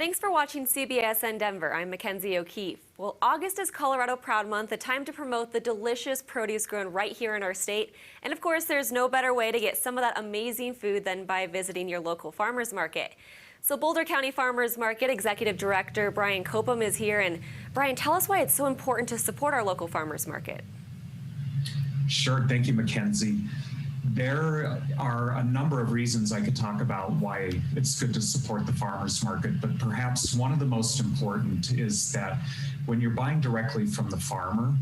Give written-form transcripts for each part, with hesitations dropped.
Thanks for watching CBSN Denver. I'm Mackenzie O'Keefe. Well, August is Colorado Proud Month, a time to promote the delicious produce grown right here in our state. And of course, there's no better way to get some of that amazing food than by visiting your local farmers market. So Boulder County Farmers Market Executive Director Brian Copham is here. And Brian, tell us why it's so important to support our local farmers market. Sure, thank you, Mackenzie. There are a number of reasons I could talk about why it's good to support the farmers market, but perhaps one of the most important is that when you're buying directly from the farmer,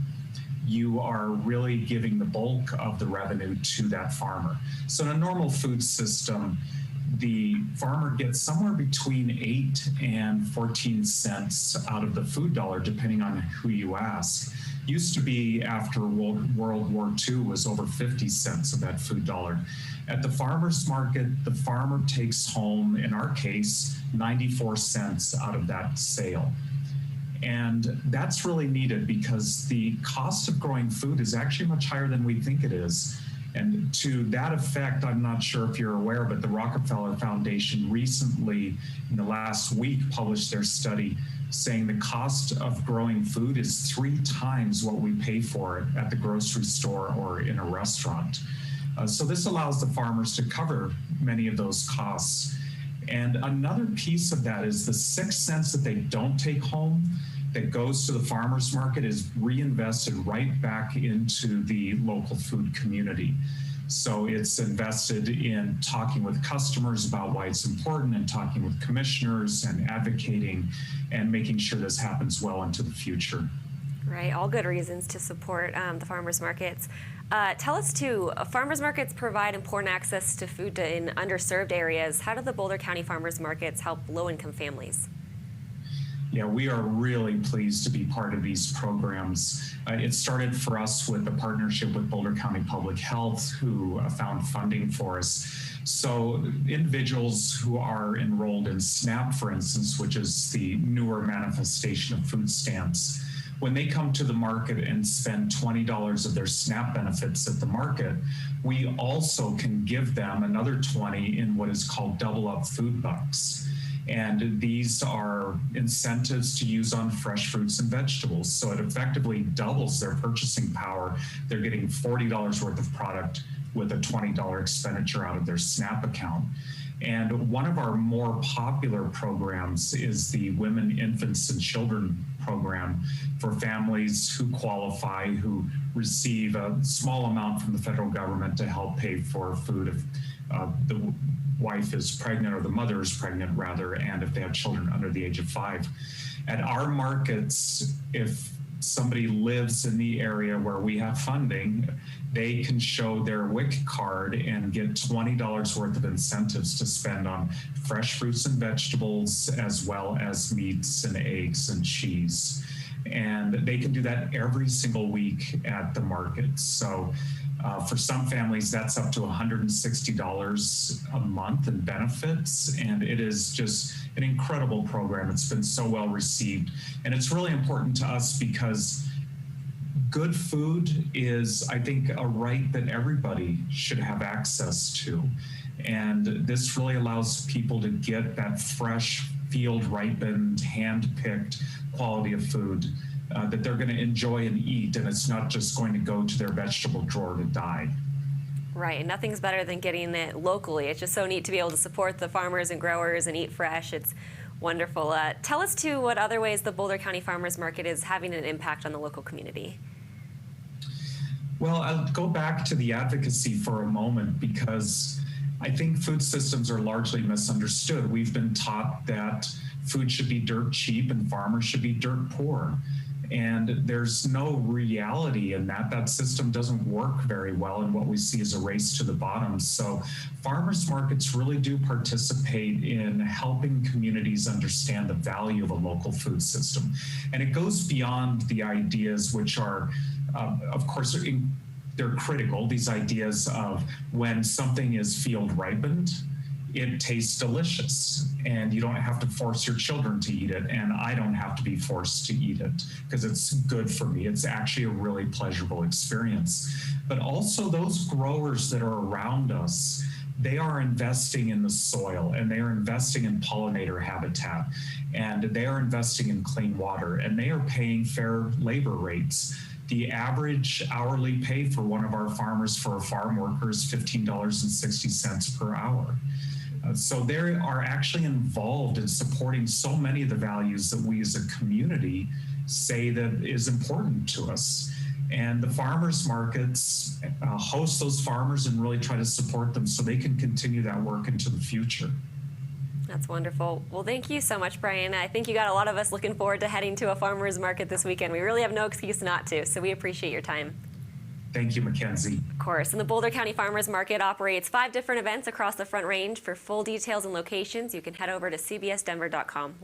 you are really giving the bulk of the revenue to that farmer. So in a normal food system, the farmer gets somewhere between 8 and 14 cents out of the food dollar, depending on who you ask. Used to be after World War II was over 50 cents of that food dollar. At the farmer's market, the farmer takes home, in our case, 94 cents out of that sale. And that's really needed because the cost of growing food is actually much higher than we think it is. And to that effect, I'm not sure if you're aware, but the Rockefeller Foundation recently, in the last week, published their study saying the cost of growing food is 3 times what we pay for it at the grocery store or in a restaurant. So this allows the farmers to cover many of those costs. And another piece of that is the 6 cents that they don't take home that goes to the farmers market is reinvested right back into the local food community. So it's invested in talking with customers about why it's important and talking with commissioners and advocating and making sure this happens well into the future. Right, all good reasons to support the farmers markets. Tell us too, farmers markets provide important access to food in underserved areas. How do the Boulder County farmers markets help low-income families? Yeah, we are really pleased to be part of these programs. It started for us with a partnership with Boulder County Public Health, who found funding for us. So individuals who are enrolled in SNAP, for instance, which is the newer manifestation of food stamps, when they come to the market and spend $20 of their SNAP benefits at the market, we also can give them another 20 in what is called double up food bucks. And these are incentives to use on fresh fruits and vegetables. So it effectively doubles their purchasing power. They're getting $40 worth of product with a $20 expenditure out of their SNAP account. And one of our more popular programs is the Women, Infants, and Children program for families who qualify, who receive a small amount from the federal government to help pay for food if the wife is pregnant, or the mother is pregnant rather, and if they have children under the age of 5. At our markets, if somebody lives in the area where we have funding, they can show their WIC card and get $20 worth of incentives to spend on fresh fruits and vegetables, as well as meats and eggs and cheese. And they can do that every single week at the market. So for some families, that's up to $160 a month in benefits, and it is just an incredible program. It's been so well received, and it's really important to us because good food is, I think, a right that everybody should have access to, and this really allows people to get that fresh, field-ripened, hand-picked quality of food that they're going to enjoy and eat, and it's not just going to go to their vegetable drawer to die. Right, and nothing's better than getting it locally. It's just so neat to be able to support the farmers and growers and eat fresh. It's wonderful. Tell us too what other ways the Boulder County Farmers Market is having an impact on the local community. Well, I'll go back to the advocacy for a moment because I think food systems are largely misunderstood. We've been taught that food should be dirt cheap and farmers should be dirt poor. And there's no reality in that. That system doesn't work very well, and what we see is a race to the bottom. So farmers markets really do participate in helping communities understand the value of a local food system. And it goes beyond the ideas which are, of course, they're critical, these ideas of when something is field ripened, it tastes delicious, and you don't have to force your children to eat it, and I don't have to be forced to eat it because it's good for me. It's actually a really pleasurable experience. But also those growers that are around us, they are investing in the soil and they are investing in pollinator habitat. and they are investing in clean water, and they are paying fair labor rates. The average hourly pay for one of our farmers for a farm worker is $15.60 per hour. So they are actually involved in supporting so many of the values that we as a community say that is important to us. And the farmers markets host those farmers and really try to support them so they can continue that work into the future. That's wonderful. Well, thank you so much, Brian. I think you got a lot of us looking forward to heading to a farmer's market this weekend. We really have no excuse not to, so we appreciate your time. Thank you, Mackenzie. Of course. And the Boulder County Farmers Market operates 5 different events across the Front Range. For full details and locations, you can head over to cbsdenver.com.